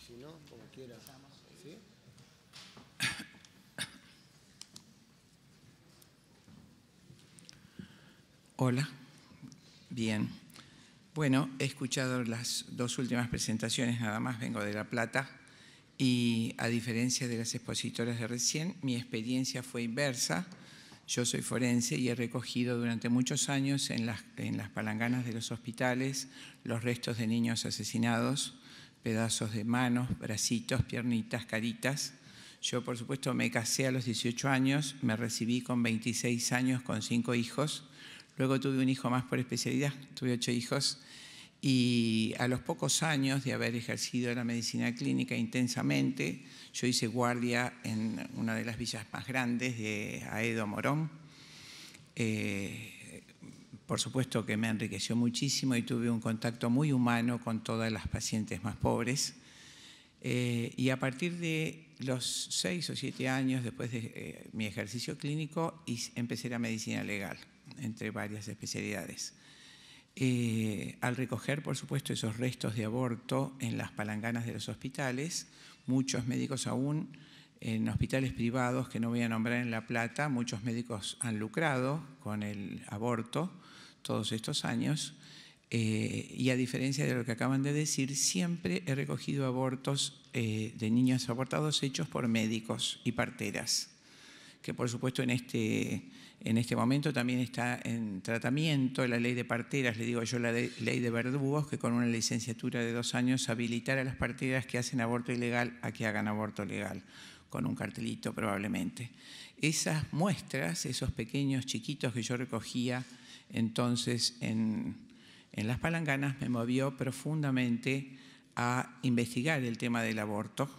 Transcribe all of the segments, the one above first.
si no, como quiera. ¿Sí? Hola, bien. Bueno, he escuchado las dos últimas presentaciones, nada más vengo de La Plata, y a diferencia de las expositoras de recién, mi experiencia fue inversa. Yo soy forense y he recogido durante muchos años en las palanganas de los hospitales los restos de niños asesinados, pedazos de manos, bracitos, piernitas, caritas. Yo, por supuesto, me casé a los 18 años, me recibí con 26 años con 5 hijos. Luego tuve un hijo más por especialidad, tuve 8 hijos. Y a los pocos años de haber ejercido la medicina clínica intensamente, yo hice guardia en una de las villas más grandes de Aedo, Morón. Por supuesto que me enriqueció muchísimo y tuve un contacto muy humano con todas las pacientes más pobres. Y a partir de los 6 o 7 años después de mi ejercicio clínico, empecé la medicina legal, entre varias especialidades. Al recoger, por supuesto, esos restos de aborto en las palanganas de los hospitales, muchos médicos aún en hospitales privados, que no voy a nombrar en La Plata, muchos médicos han lucrado con el aborto todos estos años. Y a diferencia de lo que acaban de decir, siempre he recogido abortos de niños abortados hechos por médicos y parteras, que por supuesto en este momento también está en tratamiento la ley de parteras, le digo yo la ley de verdugos, que con una licenciatura de 2 años habilitar a las parteras que hacen aborto ilegal a que hagan aborto legal, con un cartelito probablemente. Esas muestras, esos pequeños chiquitos que yo recogía entonces en las palanganas, me movió profundamente a investigar el tema del aborto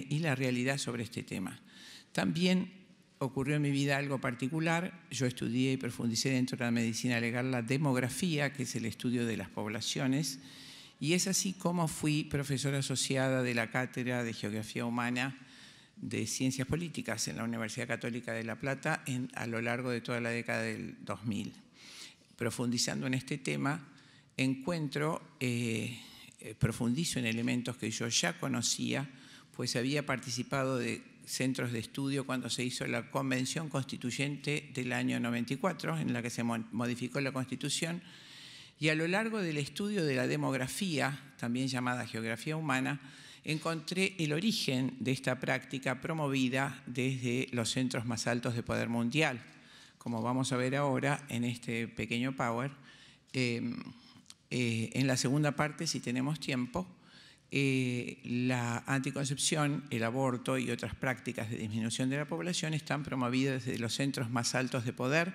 y la realidad sobre este tema. También ocurrió en mi vida algo particular. Yo estudié y profundicé dentro de la medicina legal la demografía, que es el estudio de las poblaciones, y es así como fui profesora asociada de la Cátedra de Geografía Humana de Ciencias Políticas en la Universidad Católica de La Plata a lo largo de toda la década del 2000. Profundizando en este tema, profundizo en elementos que yo ya conocía, pues había participado de centros de estudio cuando se hizo la Convención Constituyente del año 94, en la que se modificó la Constitución, y a lo largo del estudio de la demografía, también llamada geografía humana, encontré el origen de esta práctica promovida desde los centros más altos de poder mundial. Como vamos a ver ahora en este pequeño power, en la segunda parte, si tenemos tiempo, la anticoncepción, el aborto y otras prácticas de disminución de la población están promovidas desde los centros más altos de poder.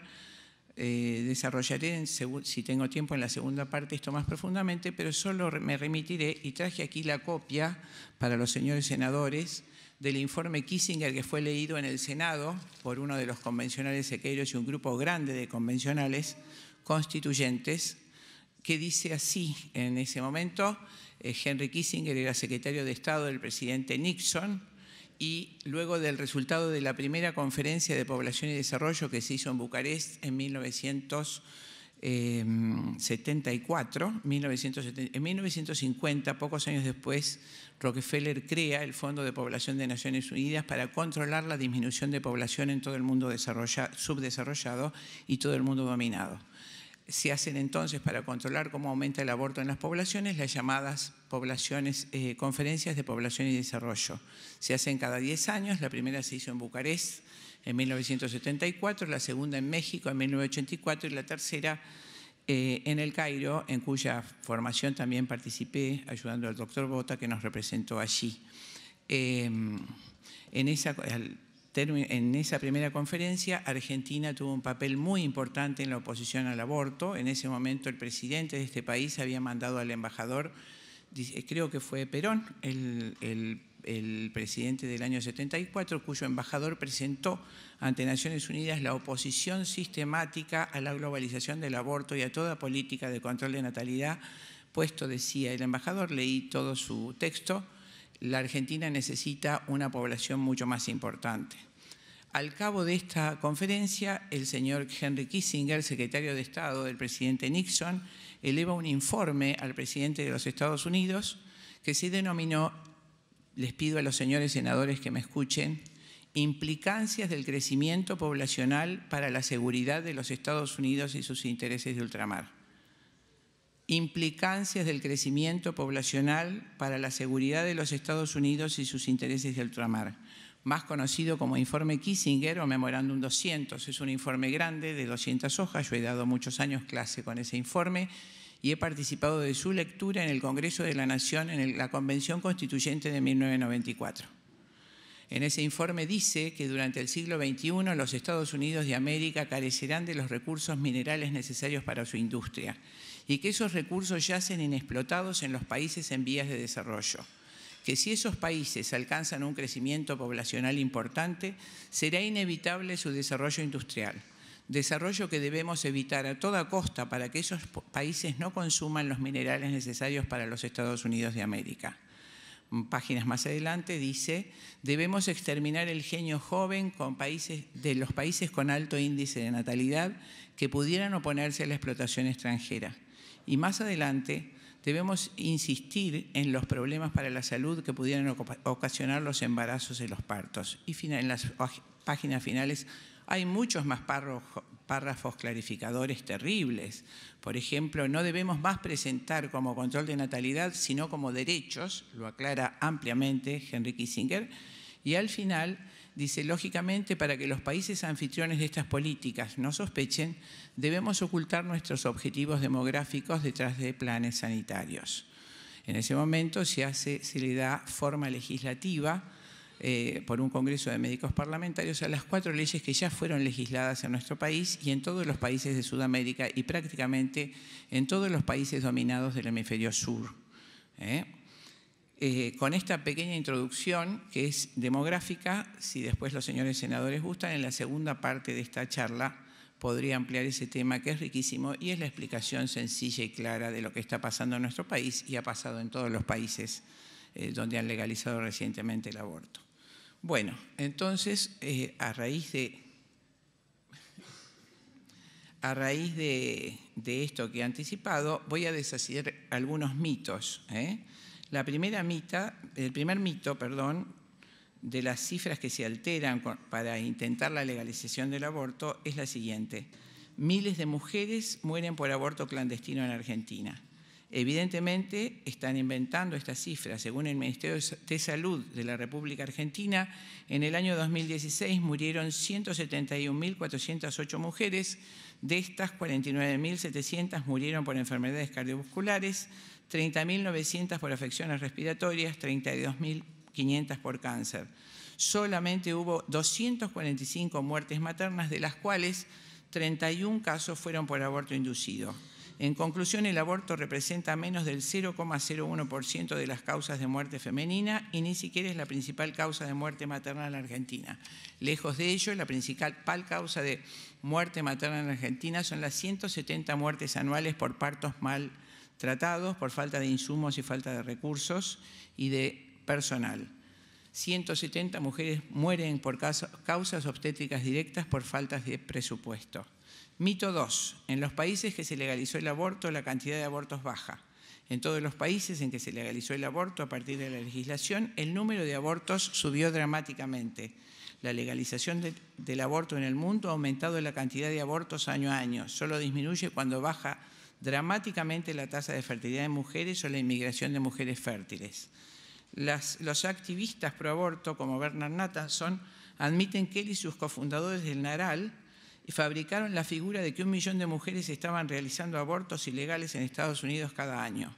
Desarrollaré, si tengo tiempo, en la segunda parte esto más profundamente, pero solo me remitiré y traje aquí la copia para los señores senadores del informe Kissinger que fue leído en el Senado por uno de los convencionales sequeros y un grupo grande de convencionales constituyentes, que dice así en ese momento: Henry Kissinger era secretario de Estado del presidente Nixon, y luego del resultado de la primera conferencia de población y desarrollo que se hizo en Bucarest en 1974, en 1950, pocos años después, Rockefeller crea el Fondo de Población de Naciones Unidas para controlar la disminución de población en todo el mundo subdesarrollado y todo el mundo dominado. Se hacen entonces, para controlar cómo aumenta el aborto en las poblaciones, las llamadas conferencias de población y desarrollo. Se hacen cada 10 años, la primera se hizo en Bucarest en 1974, la segunda en México en 1984 y la tercera en El Cairo, en cuya formación también participé ayudando al doctor Bota, que nos representó allí. En esa primera conferencia, Argentina tuvo un papel muy importante en la oposición al aborto. En ese momento el presidente de este país había mandado al embajador, creo que fue Perón, el presidente del año 74, cuyo embajador presentó ante Naciones Unidas la oposición sistemática a la globalización del aborto y a toda política de control de natalidad, puesto, decía el embajador, leí todo su texto: la Argentina necesita una población mucho más importante. Al cabo de esta conferencia, el señor Henry Kissinger, secretario de Estado del presidente Nixon, eleva un informe al presidente de los Estados Unidos que se denominó les pido a los señores senadores que me escuchen, implicancias del crecimiento poblacional para la seguridad de los Estados Unidos y sus intereses de ultramar. Implicancias del crecimiento poblacional para la seguridad de los Estados Unidos y sus intereses de ultramar, más conocido como informe Kissinger o Memorándum 200. Es un informe grande de 200 hojas. Yo he dado muchos años clase con ese informe y he participado de su lectura en el Congreso de la Nación en la Convención Constituyente de 1994. En ese informe dice que durante el siglo XXI los Estados Unidos de América carecerán de los recursos minerales necesarios para su industria y que esos recursos yacen inexplotados en los países en vías de desarrollo. Que si esos países alcanzan un crecimiento poblacional importante, será inevitable su desarrollo industrial. Desarrollo que debemos evitar a toda costa para que esos países no consuman los minerales necesarios para los Estados Unidos de América. Páginas más adelante dice, debemos exterminar el genio joven de los países con alto índice de natalidad que pudieran oponerse a la explotación extranjera. Y más adelante, debemos insistir en los problemas para la salud que pudieran ocasionar los embarazos y los partos. Y en las páginas finales hay muchos más párrafos clarificadores terribles. Por ejemplo, no debemos más presentar como control de natalidad, sino como derechos, lo aclara ampliamente Henry Kissinger, y al final dice, lógicamente, para que los países anfitriones de estas políticas no sospechen, debemos ocultar nuestros objetivos demográficos detrás de planes sanitarios. En ese momento se le da forma legislativa por un Congreso de Médicos Parlamentarios a las 4 leyes que ya fueron legisladas en nuestro país y en todos los países de Sudamérica y prácticamente en todos los países dominados del hemisferio sur. Con esta pequeña introducción, que es demográfica, si después los señores senadores gustan, en la segunda parte de esta charla podría ampliar ese tema que es riquísimo y es la explicación sencilla y clara de lo que está pasando en nuestro país y ha pasado en todos los países donde han legalizado recientemente el aborto. Bueno, entonces, a raíz de esto que he anticipado, voy a deshacer algunos mitos. El primer mito, de las cifras que se alteran para intentar la legalización del aborto es la siguiente. Miles de mujeres mueren por aborto clandestino en Argentina. Evidentemente están inventando estas cifras. Según el Ministerio de Salud de la República Argentina, en el año 2016 murieron 171.408 mujeres. De estas, 49.700 murieron por enfermedades cardiovasculares, 30.900 por afecciones respiratorias, 32.500 por cáncer. Solamente hubo 245 muertes maternas, de las cuales 31 casos fueron por aborto inducido. En conclusión, el aborto representa menos del 0,01% de las causas de muerte femenina y ni siquiera es la principal causa de muerte materna en la Argentina. Lejos de ello, la principal causa de muerte materna en la Argentina son las 170 muertes anuales por partos mal tratados, por falta de insumos y falta de recursos y de personal. 170 mujeres mueren por causas obstétricas directas por faltas de presupuesto. Mito 2. En los países que se legalizó el aborto, la cantidad de abortos baja. En todos los países en que se legalizó el aborto a partir de la legislación, el número de abortos subió dramáticamente. La legalización del aborto en el mundo ha aumentado la cantidad de abortos año a año. Solo disminuye cuando baja dramáticamente la tasa de fertilidad de mujeres o la inmigración de mujeres fértiles. Los activistas pro aborto, como Bernard Nathanson, admiten que él y sus cofundadores del NARAL fabricaron la figura de que 1 millón de mujeres estaban realizando abortos ilegales en Estados Unidos cada año.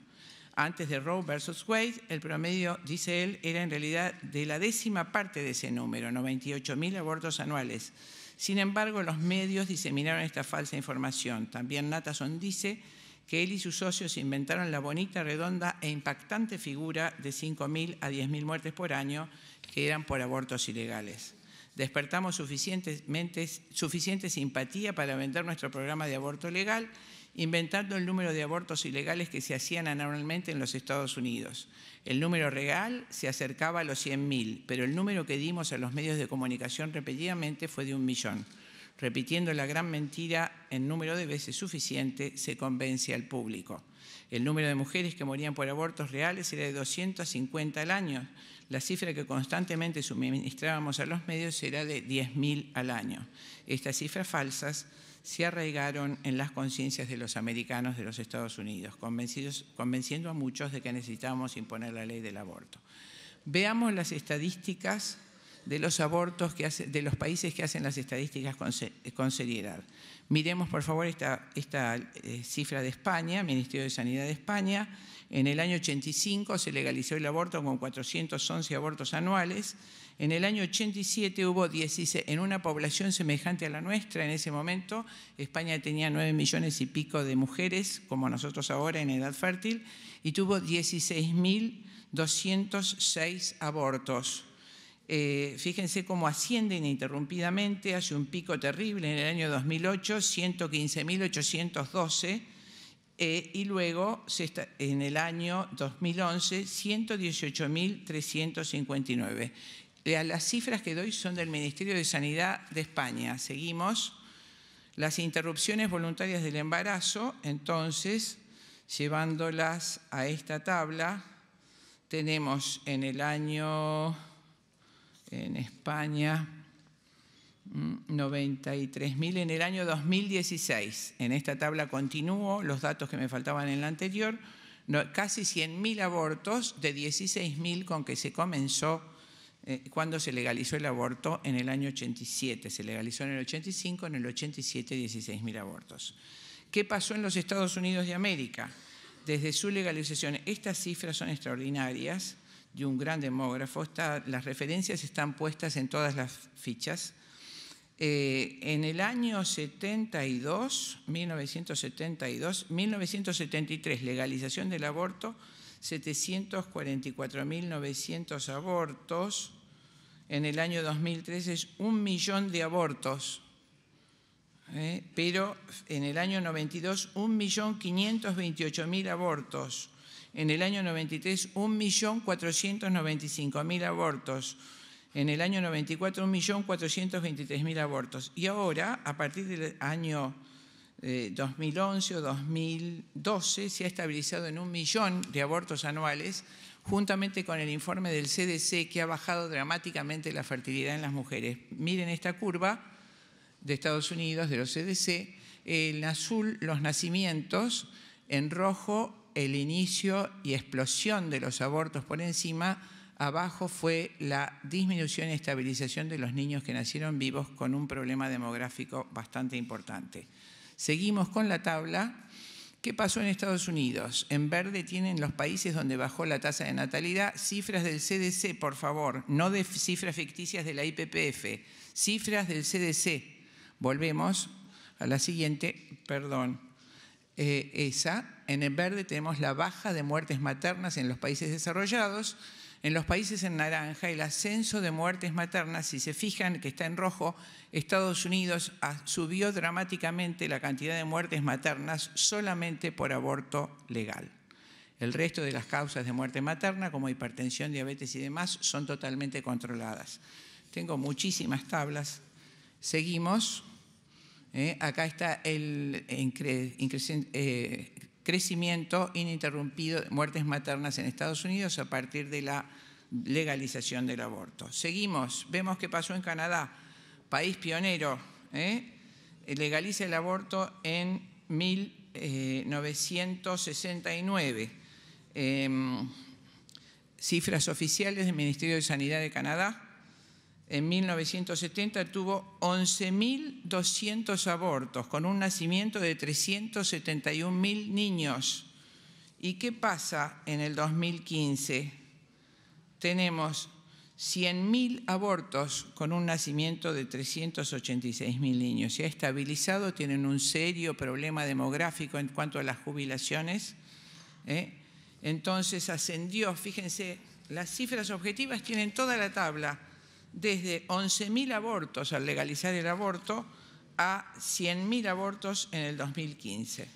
Antes de Roe versus Wade, el promedio, dice él, era en realidad de la 10ª parte de ese número, 98.000 abortos anuales. Sin embargo, los medios diseminaron esta falsa información. También Nathanson dice que él y sus socios inventaron la bonita, redonda e impactante figura de 5.000 a 10.000 muertes por año que eran por abortos ilegales. Despertamos suficiente simpatía para vender nuestro programa de aborto legal, inventando el número de abortos ilegales que se hacían anualmente en los Estados Unidos. El número real se acercaba a los 100.000, pero el número que dimos a los medios de comunicación repetidamente fue de 1 millón. repitiendo la gran mentira en número de veces suficiente, se convence al público. El número de mujeres que morían por abortos reales era de 250 al año. La cifra que constantemente suministrábamos a los medios era de 10.000 al año. Estas cifras falsas se arraigaron en las conciencias de los americanos de los Estados Unidos, convenciendo a muchos de que necesitábamos imponer la ley del aborto. Veamos las estadísticas de los abortos de los países que hacen las estadísticas con seriedad. Miremos, por favor, esta cifra de España, Ministerio de Sanidad de España. En el año 85 se legalizó el aborto con 411 abortos anuales. En el año 87 hubo 16, en una población semejante a la nuestra en ese momento, España tenía 9 millones y pico de mujeres, como nosotros ahora, en edad fértil, y tuvo 16.206 abortos. Fíjense cómo asciende ininterrumpidamente, hace un pico terrible en el año 2008, 115.812, y luego en el año 2011, 118.359. Las cifras que doy son del Ministerio de Sanidad de España. Seguimos. Las interrupciones voluntarias del embarazo, entonces, llevándolas a esta tabla, tenemos en el año, en España, 93.000 en el año 2016. En esta tabla continúo los datos que me faltaban en la anterior. Casi 100.000 abortos de 16.000 con que se comenzó cuando se legalizó el aborto en el año 87. Se legalizó en el 85, en el 87 16.000 abortos. ¿Qué pasó en los Estados Unidos de América? Desde su legalización, estas cifras son extraordinarias, de un gran demógrafo. Las referencias están puestas en todas las fichas. En el año 1973, legalización del aborto, 744.900 abortos. En el año 2003 es 1 millón de abortos. Pero en el año 92, 1.528.000 abortos. En el año 93, 1.495.000 abortos. En el año 94, 1.423.000 abortos. Y ahora, a partir del año 2011 o 2012, se ha estabilizado en 1 millón de abortos anuales, juntamente con el informe del CDC, que ha bajado dramáticamente la fertilidad en las mujeres. Miren esta curva de Estados Unidos, de los CDC, en azul los nacimientos, en rojo el inicio y explosión de los abortos por encima, abajo fue la disminución y estabilización de los niños que nacieron vivos con un problema demográfico bastante importante. Seguimos con la tabla. ¿Qué pasó en Estados Unidos? En verde tienen los países donde bajó la tasa de natalidad. Cifras del CDC, por favor, no de cifras ficticias de la IPPF, cifras del CDC. Volvemos a la siguiente, perdón, en el verde tenemos la baja de muertes maternas en los países desarrollados. En los países en naranja, el ascenso de muertes maternas, si se fijan que está en rojo, Estados Unidos subió dramáticamente la cantidad de muertes maternas solamente por aborto legal. El resto de las causas de muerte materna, como hipertensión, diabetes y demás, son totalmente controladas. Tengo muchísimas tablas. Seguimos. Acá está el crecimiento ininterrumpido de muertes maternas en Estados Unidos a partir de la legalización del aborto. Seguimos, vemos qué pasó en Canadá, país pionero, legaliza el aborto en 1969. Cifras oficiales del Ministerio de Sanidad de Canadá. En 1970 tuvo 11.200 abortos, con un nacimiento de 371.000 niños. ¿Y qué pasa en el 2015? Tenemos 100.000 abortos con un nacimiento de 386.000 niños. Se ha estabilizado, tienen un serio problema demográfico en cuanto a las jubilaciones. Entonces ascendió, fíjense, las cifras objetivas tienen toda la tabla, desde 11.000 abortos al legalizar el aborto a 100.000 abortos en el 2015.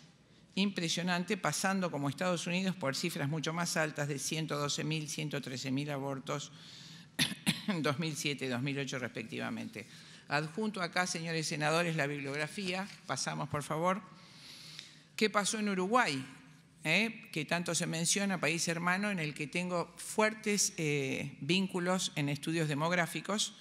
Impresionante, pasando como Estados Unidos por cifras mucho más altas de 112.000, 113.000 abortos en 2007 y 2008 respectivamente. Adjunto acá, señores senadores, la bibliografía. Pasamos, por favor. ¿Qué pasó en Uruguay? Que tanto se menciona, país hermano en el que tengo fuertes vínculos en estudios demográficos.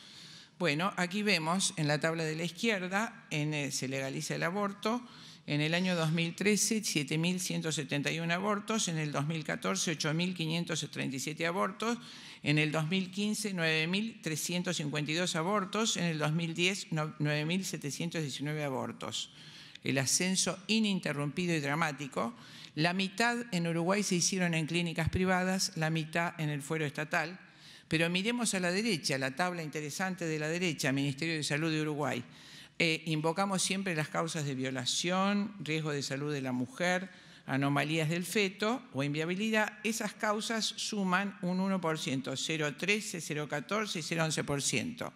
Bueno, aquí vemos en la tabla de la izquierda, se legaliza el aborto. En el año 2013, 7.171 abortos. En el 2014, 8.537 abortos. En el 2015, 9.352 abortos. En el 2010, 9.719 abortos. El ascenso ininterrumpido y dramático. La mitad en Uruguay se hicieron en clínicas privadas, la mitad en el fuero estatal. Pero miremos a la derecha, la tabla interesante de la derecha, Ministerio de Salud de Uruguay. Invocamos siempre las causas de violación, riesgo de salud de la mujer, anomalías del feto o inviabilidad. Esas causas suman un 1%, 0,13, 0,14 y 0,11%.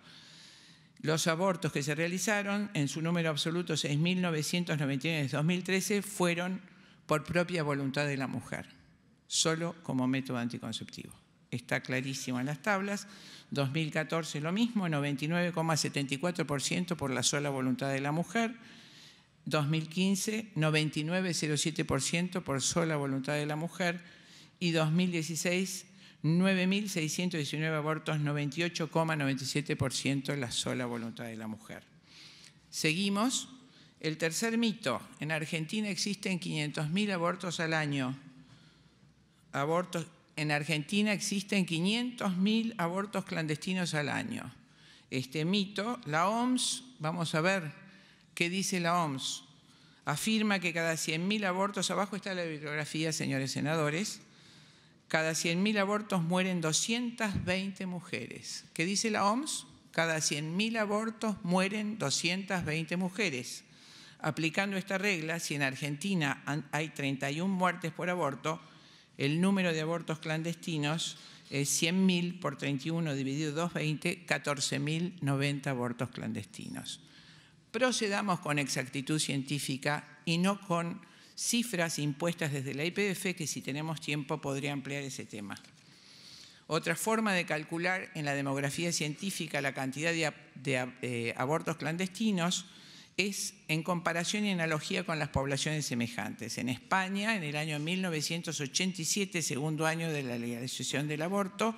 Los abortos que se realizaron, en su número absoluto 6.999 en 2013, fueron por propia voluntad de la mujer, solo como método anticonceptivo. Está clarísimo en las tablas. 2014 lo mismo, 99,74% por la sola voluntad de la mujer. 2015, 99,07% por sola voluntad de la mujer. Y 2016, 9.619 abortos, 98,97% la sola voluntad de la mujer. Seguimos. El tercer mito. En Argentina existen 500.000 abortos al año. En Argentina existen 500.000 abortos clandestinos al año. Este mito, la OMS, vamos a ver qué dice la OMS. Afirma que cada 100.000 abortos, abajo está la bibliografía, señores senadores, cada 100.000 abortos mueren 220 mujeres. ¿Qué dice la OMS? Cada 100.000 abortos mueren 220 mujeres. Aplicando esta regla, si en Argentina hay 31 muertes por aborto, el número de abortos clandestinos es 100.000 por 31 dividido 220, 14.090 abortos clandestinos. Procedamos con exactitud científica y no con cifras impuestas desde la IPF, que si tenemos tiempo podría ampliar ese tema. Otra forma de calcular en la demografía científica la cantidad de abortos clandestinos es en comparación y analogía con las poblaciones semejantes. En España, en el año 1987, segundo año de la legalización del aborto,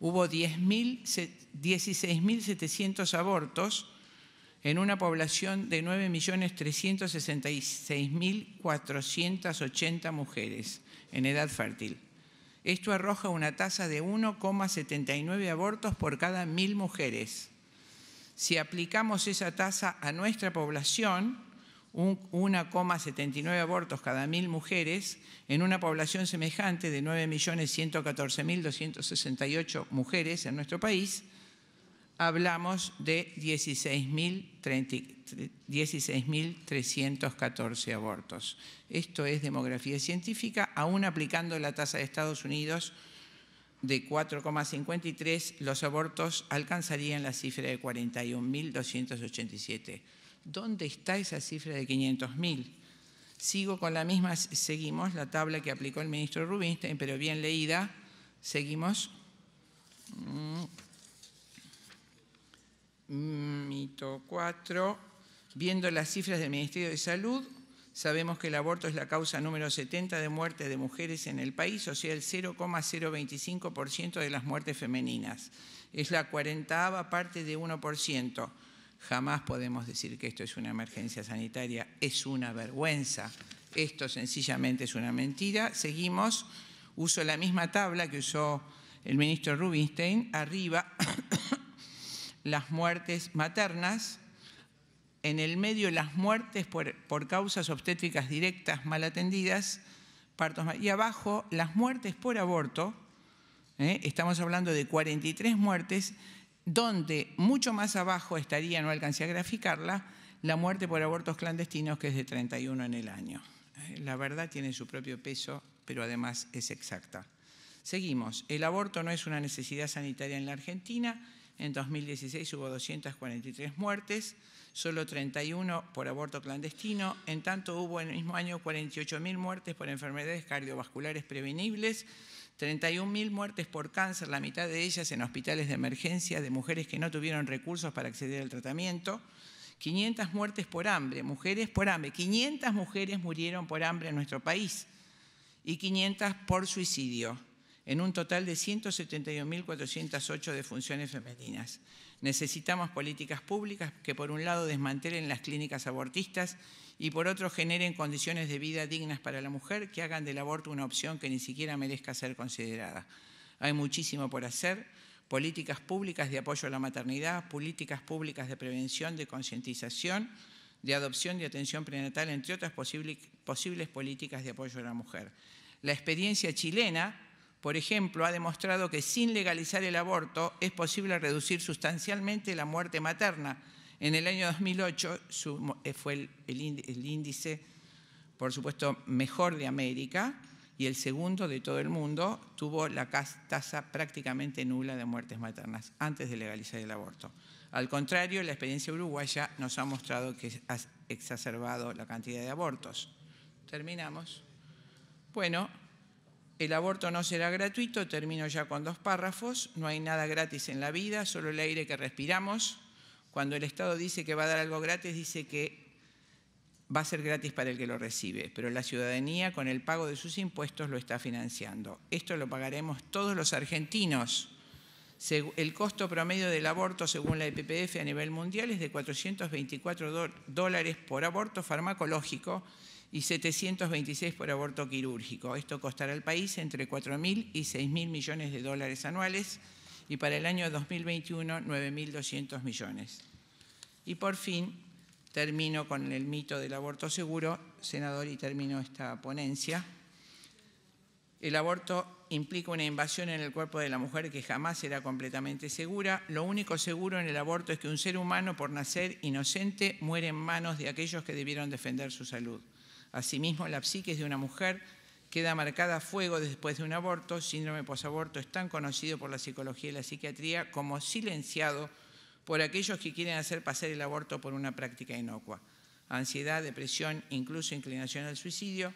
hubo 16.700 abortos en una población de 9.366.480 mujeres en edad fértil. Esto arroja una tasa de 1,79 abortos por cada 1.000 mujeres. Si aplicamos esa tasa a nuestra población, 1,79 abortos cada 1.000 mujeres, en una población semejante de 9.114.268 mujeres en nuestro país, hablamos de 16.314 abortos. Esto es demografía científica, aún aplicando la tasa de Estados Unidos de 4,53, los abortos alcanzarían la cifra de 41.287. ¿Dónde está esa cifra de 500.000? Sigo con la misma, seguimos la tabla que aplicó el ministro Rubinstein, pero bien leída. Seguimos. Mito 4. Viendo las cifras del Ministerio de Salud, sabemos que el aborto es la causa número 70 de muerte de mujeres en el país, o sea, el 0,025% de las muertes femeninas. Es la 40ª parte de 1%. Jamás podemos decir que esto es una emergencia sanitaria, es una vergüenza. Esto sencillamente es una mentira. Seguimos, uso la misma tabla que usó el ministro Rubinstein. Arriba, las muertes maternas. En el medio, las muertes por causas obstétricas directas mal atendidas, partos, y abajo, las muertes por aborto. Estamos hablando de 43 muertes, donde mucho más abajo estaría, no alcancé a graficarla, la muerte por abortos clandestinos, que es de 31 en el año. La verdad tiene su propio peso, pero además es exacta. Seguimos. El aborto no es una necesidad sanitaria en la Argentina. En 2016 hubo 243 muertes, solo 31 por aborto clandestino. En tanto hubo en el mismo año 48.000 muertes por enfermedades cardiovasculares prevenibles, 31.000 muertes por cáncer, la mitad de ellas en hospitales de emergencia de mujeres que no tuvieron recursos para acceder al tratamiento, 500 muertes por hambre, mujeres por hambre, 500 mujeres murieron por hambre en nuestro país y 500 por suicidio, en un total de 171.408 defunciones femeninas. Necesitamos políticas públicas que por un lado desmantelen las clínicas abortistas y por otro generen condiciones de vida dignas para la mujer que hagan del aborto una opción que ni siquiera merezca ser considerada. Hay muchísimo por hacer, políticas públicas de apoyo a la maternidad, políticas públicas de prevención, de concientización, de adopción, de atención prenatal, entre otras posibles políticas de apoyo a la mujer. La experiencia chilena, por ejemplo, ha demostrado que sin legalizar el aborto es posible reducir sustancialmente la muerte materna. En el año 2008 fue el índice, por supuesto, mejor de América y el segundo de todo el mundo. Tuvo la tasa prácticamente nula de muertes maternas antes de legalizar el aborto. Al contrario, la experiencia uruguaya nos ha mostrado que ha exacerbado la cantidad de abortos. Terminamos. Bueno, el aborto no será gratuito, termino ya con 2 párrafos. No hay nada gratis en la vida, solo el aire que respiramos. Cuando el Estado dice que va a dar algo gratis, dice que va a ser gratis para el que lo recibe, pero la ciudadanía con el pago de sus impuestos lo está financiando. Esto lo pagaremos todos los argentinos. El costo promedio del aborto, según la EPPF a nivel mundial, es de $424 por aborto farmacológico y 726 por aborto quirúrgico. Esto costará al país entre 4.000 y 6.000 millones de dólares anuales y para el año 2021 9.200 millones. Y por fin termino con el mito del aborto seguro, senador, y termino esta ponencia. El aborto implica una invasión en el cuerpo de la mujer que jamás será completamente segura. Lo único seguro en el aborto es que un ser humano, por nacer inocente, muere en manos de aquellos que debieron defender su salud. Asimismo, la psiquis de una mujer queda marcada a fuego después de un aborto. Síndrome posaborto es tan conocido por la psicología y la psiquiatría como silenciado por aquellos que quieren hacer pasar el aborto por una práctica inocua. Ansiedad, depresión, incluso inclinación al suicidio,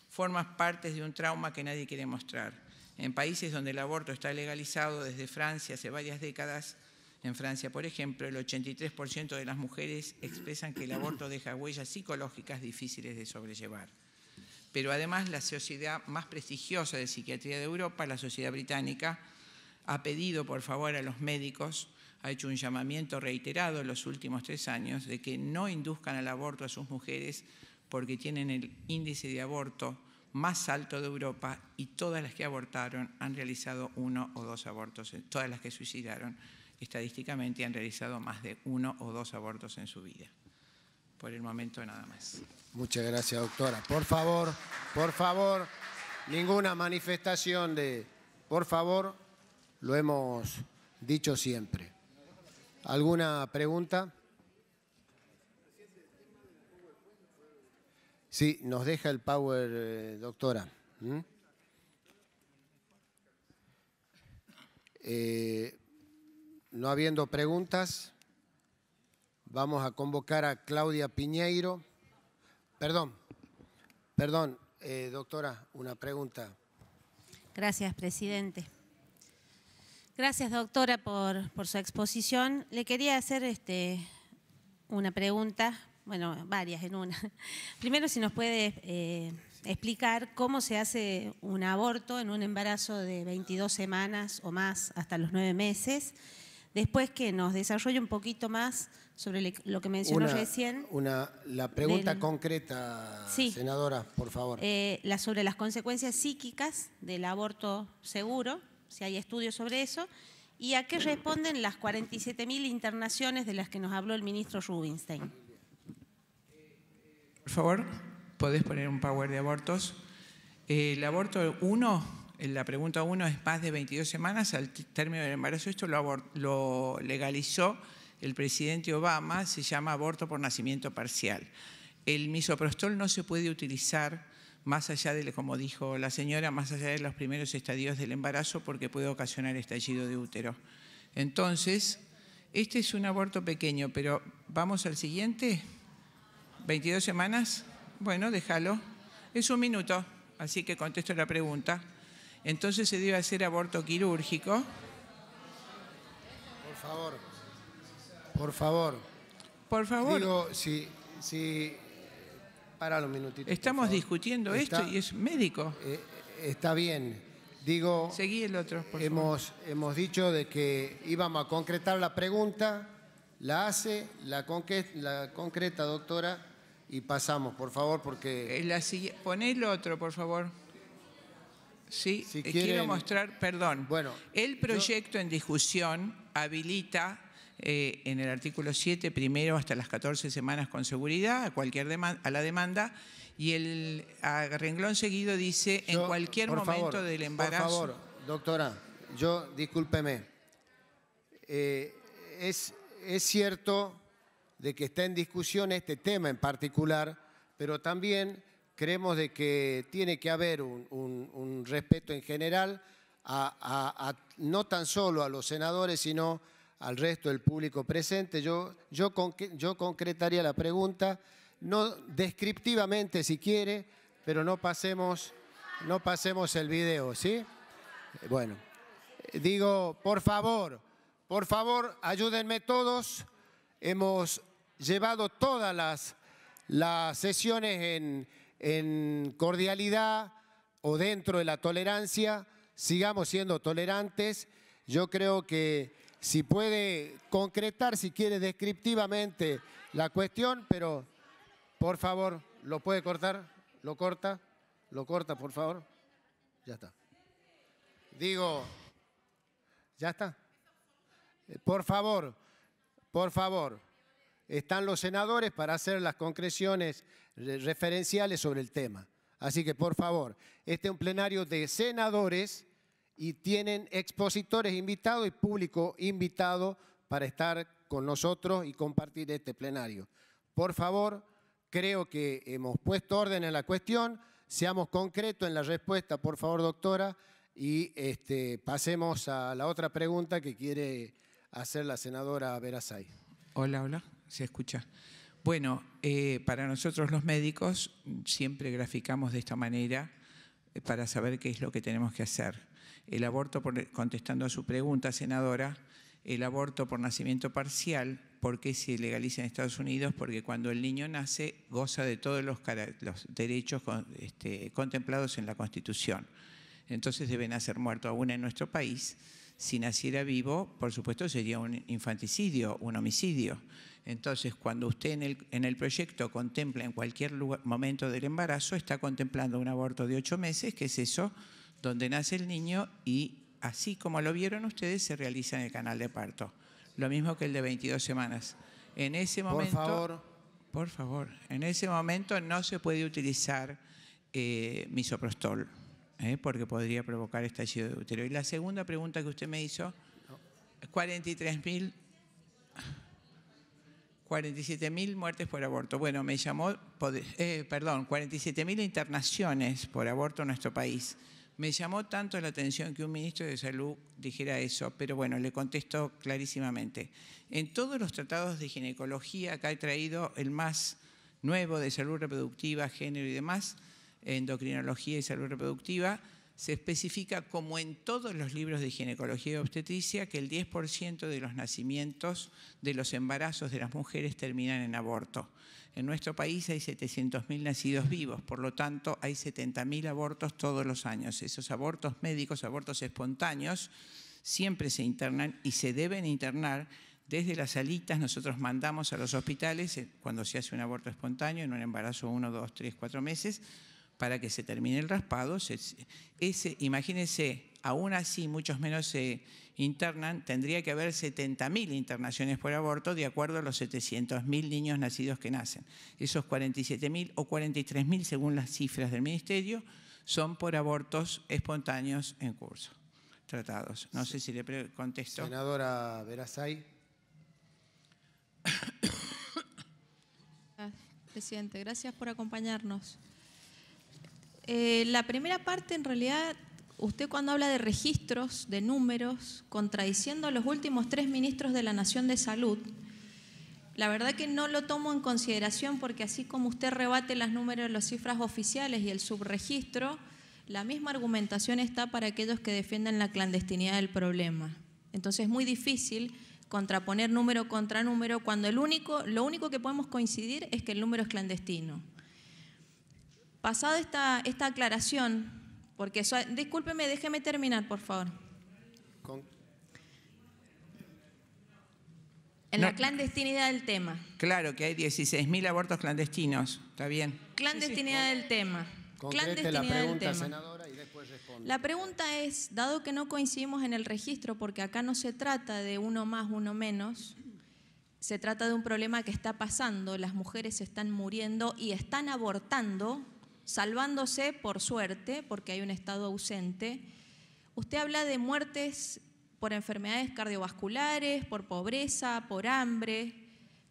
forman parte de un trauma que nadie quiere mostrar. En países donde el aborto está legalizado, desde Francia hace varias décadas, en Francia, por ejemplo, el 83% de las mujeres expresan que el aborto deja huellas psicológicas difíciles de sobrellevar. Pero además, la sociedad más prestigiosa de psiquiatría de Europa, la Sociedad Británica, ha pedido por favor a los médicos, ha hecho un llamamiento reiterado en los últimos 3 años de que no induzcan al aborto a sus mujeres porque tienen el índice de aborto más alto de Europa y todas las que abortaron han realizado 1 o 2 abortos, todas las que suicidaron estadísticamente han realizado más de 1 o 2 abortos en su vida. Por el momento nada más. Muchas gracias, doctora. Por favor, ninguna manifestación de... Por favor, lo hemos dicho siempre. ¿Alguna pregunta? Sí, nos deja el PowerPoint, doctora. No habiendo preguntas, vamos a convocar a Claudia Piñeiro. Perdón, doctora, una pregunta. Gracias, presidente. Gracias, doctora, por su exposición. Le quería hacer una pregunta, bueno, varias en una. Primero, si nos puede explicar cómo se hace un aborto en un embarazo de 22 semanas o más hasta los 9 meses. Después que nos desarrolle un poquito más sobre lo que mencionó recién. La pregunta concreta, sí, senadora, por favor. Sobre las consecuencias psíquicas del aborto seguro, si hay estudios sobre eso, y a qué responden las 47.000 internaciones de las que nos habló el ministro Rubinstein. Por favor, ¿podés poner un power de abortos? El aborto 1... La pregunta 1 es más de 22 semanas al término del embarazo. Esto lo legalizó el presidente Obama, se llama aborto por nacimiento parcial. El misoprostol no se puede utilizar más allá de, como dijo la señora, más allá de los primeros estadios del embarazo porque puede ocasionar estallido de útero. Entonces, Este es un aborto pequeño, pero ¿vamos al siguiente? ¿22 semanas? Bueno, déjalo. Es 1 minuto, así que contesto la pregunta. Entonces se debe hacer aborto quirúrgico. Por favor. Por favor. Por favor. Digo, si para los minutitos. Estamos discutiendo esto y es médico. Está bien. Digo, seguí el otro, por favor. Hemos dicho de que íbamos a concretar la pregunta, la hace, la concreta, doctora, y pasamos, por favor, porque... Poné el otro, por favor. Sí, si quieren, quiero mostrar, perdón. Bueno, el proyecto en discusión habilita en el artículo 7, primero hasta las 14 semanas con seguridad, a la demanda, y el renglón seguido dice en cualquier momento del embarazo. Por favor, doctora, discúlpeme. Es cierto de que está en discusión este tema en particular, pero también creemos de que tiene que haber un respeto en general no tan solo a los senadores, sino al resto del público presente. Yo concretaría la pregunta, no descriptivamente si quiere, pero no pasemos el video, ¿sí? Bueno, digo, por favor, ayúdenme todos. Hemos llevado todas las sesiones en cordialidad o dentro de la tolerancia. Sigamos siendo tolerantes. Yo creo que si puede concretar, si quiere descriptivamente la cuestión, pero por favor, ¿lo puede cortar? ¿Lo corta? ¿Lo corta, por favor? Ya está. Digo, ¿ya está? Por favor, están los senadores para hacer las concreciones referenciales sobre el tema. Así que, por favor, este es un plenario de senadores y tienen expositores invitados y público invitado para estar con nosotros y compartir este plenario. Por favor, creo que hemos puesto orden en la cuestión, seamos concretos en la respuesta, por favor, doctora, y pasemos a la otra pregunta que quiere hacer la senadora Verazay. Hola, ¿se escucha? Bueno, para nosotros los médicos siempre graficamos de esta manera para saber qué es lo que tenemos que hacer. El aborto, contestando a su pregunta, senadora, el aborto por nacimiento parcial, ¿por qué se legaliza en Estados Unidos? Porque cuando el niño nace goza de todos los derechos contemplados en la Constitución. Entonces debe nacer muerto aún en nuestro país. Si naciera vivo, por supuesto, sería un infanticidio, un homicidio. Entonces, cuando usted en el proyecto contempla en cualquier momento del embarazo, está contemplando un aborto de 8 meses, que es eso, donde nace el niño y así como lo vieron ustedes, se realiza en el canal de parto. Lo mismo que el de 22 semanas. En ese momento, por favor, en ese momento no se puede utilizar misoprostol, porque podría provocar estallido de útero. Y la segunda pregunta que usted me hizo, 47.000 muertes por aborto. Bueno, me llamó, 47.000 internaciones por aborto en nuestro país. Me llamó tanto la atención que un ministro de Salud dijera eso, pero bueno, le contesto clarísimamente. En todos los tratados de ginecología, acá he traído el más nuevo de salud reproductiva, género y demás, endocrinología y salud reproductiva, se especifica, como en todos los libros de ginecología y obstetricia, que el 10% de los nacimientos, de los embarazos de las mujeres terminan en aborto. En nuestro país hay 700.000 nacidos vivos, por lo tanto hay 70.000 abortos todos los años. Esos abortos médicos, abortos espontáneos, siempre se internan y se deben internar. Desde las salitas nosotros mandamos a los hospitales, cuando se hace un aborto espontáneo, en un embarazo 1, 2, 3, 4 meses, para que se termine el raspado. Imagínense, aún así muchos menos se internan, tendría que haber 70.000 internaciones por aborto de acuerdo a los 700.000 niños nacidos que nacen. Esos 47.000 o 43.000, según las cifras del Ministerio, son por abortos espontáneos en curso, tratados. No sé si le contesto. Senadora Verazay. Presidente, gracias por acompañarnos. La primera parte, en realidad, usted cuando habla de registros, de números, contradiciendo a los últimos 3 ministros de la Nación de Salud, la verdad que no lo tomo en consideración porque así como usted rebate los números, las cifras oficiales y el subregistro, la misma argumentación está para aquellos que defienden la clandestinidad del problema. Entonces es muy difícil contraponer número contra número cuando lo único que podemos coincidir es que el número es clandestino. Pasada esta aclaración, porque discúlpeme, déjeme terminar, por favor. La clandestinidad del tema. Claro que hay 16.000 abortos clandestinos, está bien. Clandestinidad del tema. Concrete la pregunta, senadora, y después responde. La pregunta es, dado que no coincidimos en el registro, porque acá no se trata de uno más, uno menos, se trata de un problema que está pasando, las mujeres están muriendo y están abortando, salvándose por suerte, porque hay un Estado ausente. Usted habla de muertes por enfermedades cardiovasculares, por pobreza, por hambre,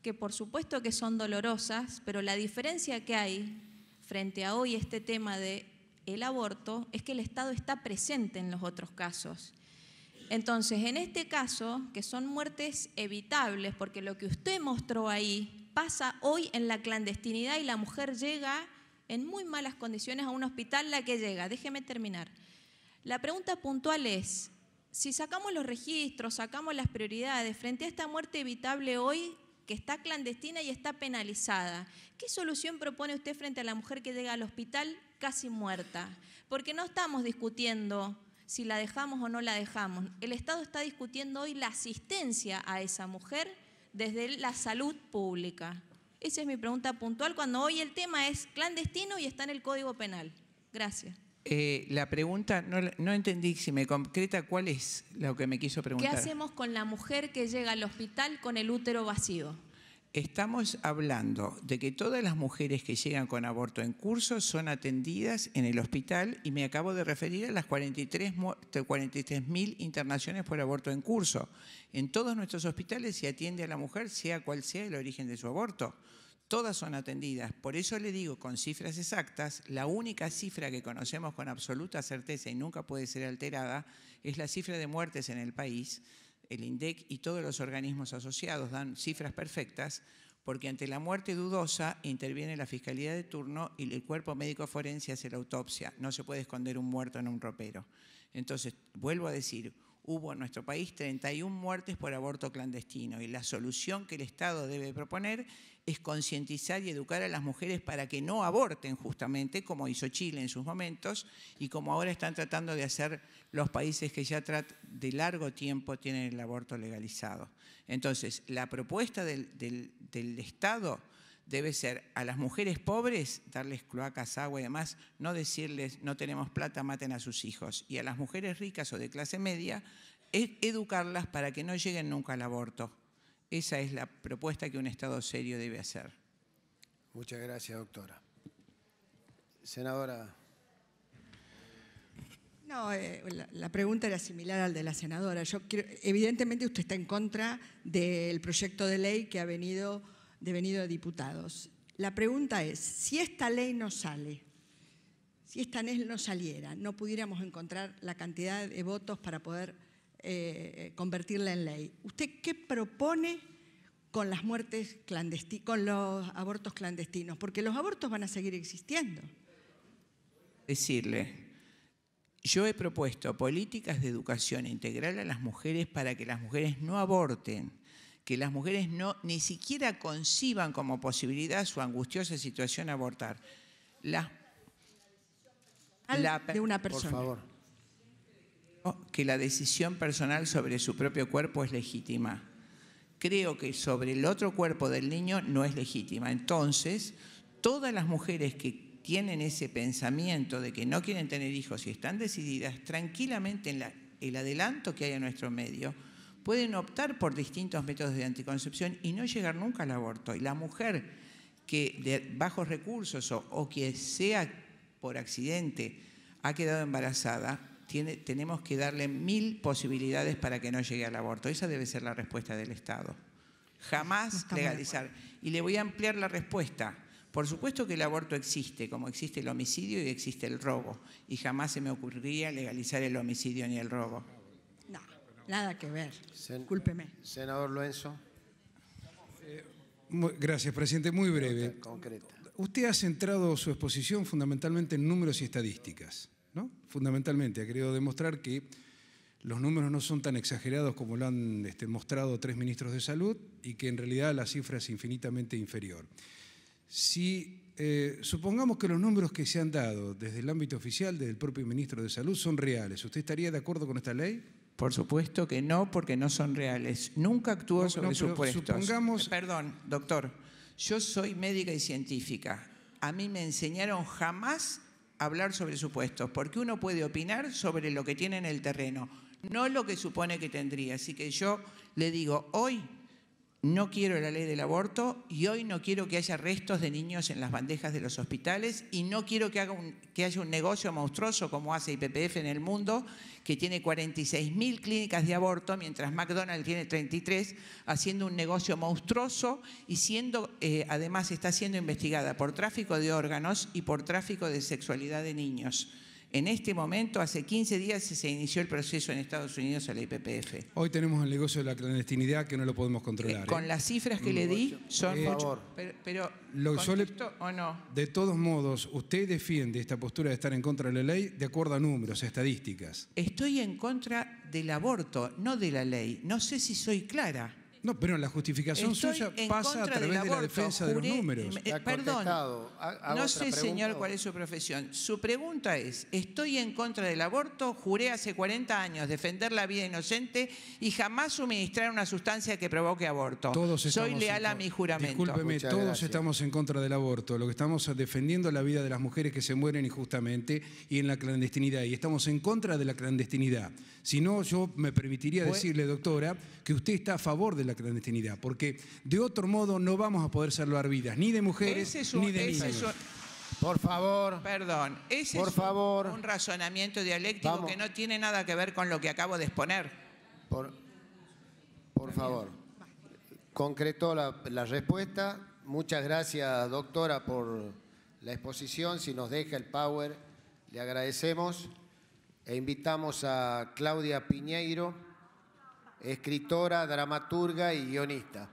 que por supuesto que son dolorosas, pero la diferencia que hay frente a hoy este tema del aborto es que el Estado está presente en los otros casos. Entonces, en este caso, que son muertes evitables, porque lo que usted mostró ahí pasa hoy en la clandestinidad y la mujer llega en muy malas condiciones a un hospital, la que llega. Déjeme terminar. La pregunta puntual es, si sacamos los registros, sacamos las prioridades, frente a esta muerte evitable hoy, que está clandestina y está penalizada, ¿qué solución propone usted frente a la mujer que llega al hospital casi muerta? Porque no estamos discutiendo si la dejamos o no la dejamos. El Estado está discutiendo hoy la asistencia a esa mujer desde la salud pública. Esa es mi pregunta puntual, cuando hoy el tema es clandestino y está en el Código Penal. Gracias. La pregunta, no entendí, si me concreta cuál es lo que me quiso preguntar. ¿Qué hacemos con la mujer que llega al hospital con el útero vacío? Estamos hablando de que todas las mujeres que llegan con aborto en curso son atendidas en el hospital y me acabo de referir a las 43.000 internaciones por aborto en curso. En todos nuestros hospitales se atiende a la mujer, sea cual sea el origen de su aborto. Todas son atendidas. Por eso le digo con cifras exactas, la única cifra que conocemos con absoluta certeza y nunca puede ser alterada es la cifra de muertes en el país. El INDEC y todos los organismos asociados dan cifras perfectas porque ante la muerte dudosa interviene la Fiscalía de turno y el cuerpo médico forense hace la autopsia. No se puede esconder un muerto en un ropero. Entonces, vuelvo a decir, hubo en nuestro país 31 muertes por aborto clandestino y la solución que el Estado debe proponer es concientizar y educar a las mujeres para que no aborten justamente, como hizo Chile en sus momentos y como ahora están tratando de hacer los países que ya de largo tiempo tienen el aborto legalizado. Entonces, la propuesta del Estado debe ser a las mujeres pobres darles cloacas, agua y demás, no decirles no tenemos plata, maten a sus hijos. Y a las mujeres ricas o de clase media, educarlas para que no lleguen nunca al aborto. Esa es la propuesta que un Estado serio debe hacer. Muchas gracias, doctora. Senadora. No, la pregunta era similar al de la senadora. Evidentemente usted está en contra del proyecto de ley que ha venido de diputados. La pregunta es, si esta ley no sale, si esta ley no saliera, no pudiéramos encontrar la cantidad de votos para poder convertirla en ley. ¿Usted qué propone con las muertes clandestinas, con los abortos clandestinos? Porque los abortos van a seguir existiendo. Decirle, yo he propuesto políticas de educación integral a las mujeres para que las mujeres no aborten, que las mujeres ni siquiera conciban como posibilidad su angustiosa situación abortar. De una persona. Por favor. Que la decisión personal sobre su propio cuerpo es legítima. Creo que sobre el otro cuerpo del niño no es legítima. Entonces, todas las mujeres que tienen ese pensamiento de que no quieren tener hijos y están decididas tranquilamente en el adelanto que hay en nuestro medio, pueden optar por distintos métodos de anticoncepción y no llegar nunca al aborto. Y la mujer que de bajos recursos o que sea por accidente ha quedado embarazada, tenemos que darle 1000 posibilidades para que no llegue al aborto. Esa debe ser la respuesta del Estado. Jamás legalizar. Y le voy a ampliar la respuesta, Por supuesto que el aborto existe, como existe el homicidio y existe el robo. Y jamás se me ocurriría legalizar el homicidio ni el robo. No, nada que ver. Discúlpeme. Senador Lorenzo. Gracias, presidente. Muy breve. Concreta. Usted ha centrado su exposición fundamentalmente en números y estadísticas, ¿no? Fundamentalmente ha querido demostrar que los números no son tan exagerados como lo han mostrado 3 ministros de salud y que en realidad la cifra es infinitamente inferior. Si supongamos que los números que se han dado desde el ámbito oficial, desde el propio ministro de Salud, son reales, ¿usted estaría de acuerdo con esta ley? Por supuesto que no, porque no son reales. Nunca actúo sobre supuestos. Supongamos... Perdón, doctor. Yo soy médica y científica. A mí me enseñaron jamás a hablar sobre supuestos, porque uno puede opinar sobre lo que tiene en el terreno, no lo que supone que tendría. Así que yo le digo, hoy no quiero la ley del aborto y hoy no quiero que haya restos de niños en las bandejas de los hospitales y no quiero que haya un negocio monstruoso como hace IPPF en el mundo, que tiene 46.000 clínicas de aborto, mientras McDonald's tiene 33, haciendo un negocio monstruoso y además está siendo investigada por tráfico de órganos y por tráfico de sexualidad de niños. En este momento, hace 15 días, se inició el proceso en Estados Unidos a la IPPF. Hoy tenemos el negocio de la clandestinidad que no lo podemos controlar. Con las cifras que le di, son mucho. Pero ¿contestó o no? De todos modos, usted defiende esta postura de estar en contra de la ley de acuerdo a números, estadísticas. Estoy en contra del aborto, no de la ley. No sé si soy clara. No, pero la justificación suya pasa a través de la defensa de los números. Perdón, no sé, señor, cuál es su profesión. Su pregunta es, estoy en contra del aborto, juré hace 40 años defender la vida inocente y jamás suministrar una sustancia que provoque aborto. Soy leal a mi juramento. Discúlpeme, todos estamos en contra del aborto. Lo que estamos defendiendo es la vida de las mujeres que se mueren injustamente y en la clandestinidad. Y estamos en contra de la clandestinidad. Si no, yo me permitiría decirle, doctora, que usted está a favor de la clandestinidad, porque de otro modo no vamos a poder salvar vidas, ni de mujeres, ni de niños. Por favor. Perdón, ese es un razonamiento dialéctico que no tiene nada que ver con lo que acabo de exponer. Por favor. Concretó la respuesta. Muchas gracias, doctora, por la exposición. Si nos deja el power, le agradecemos. E invitamos a Claudia Piñeiro, escritora, dramaturga y guionista.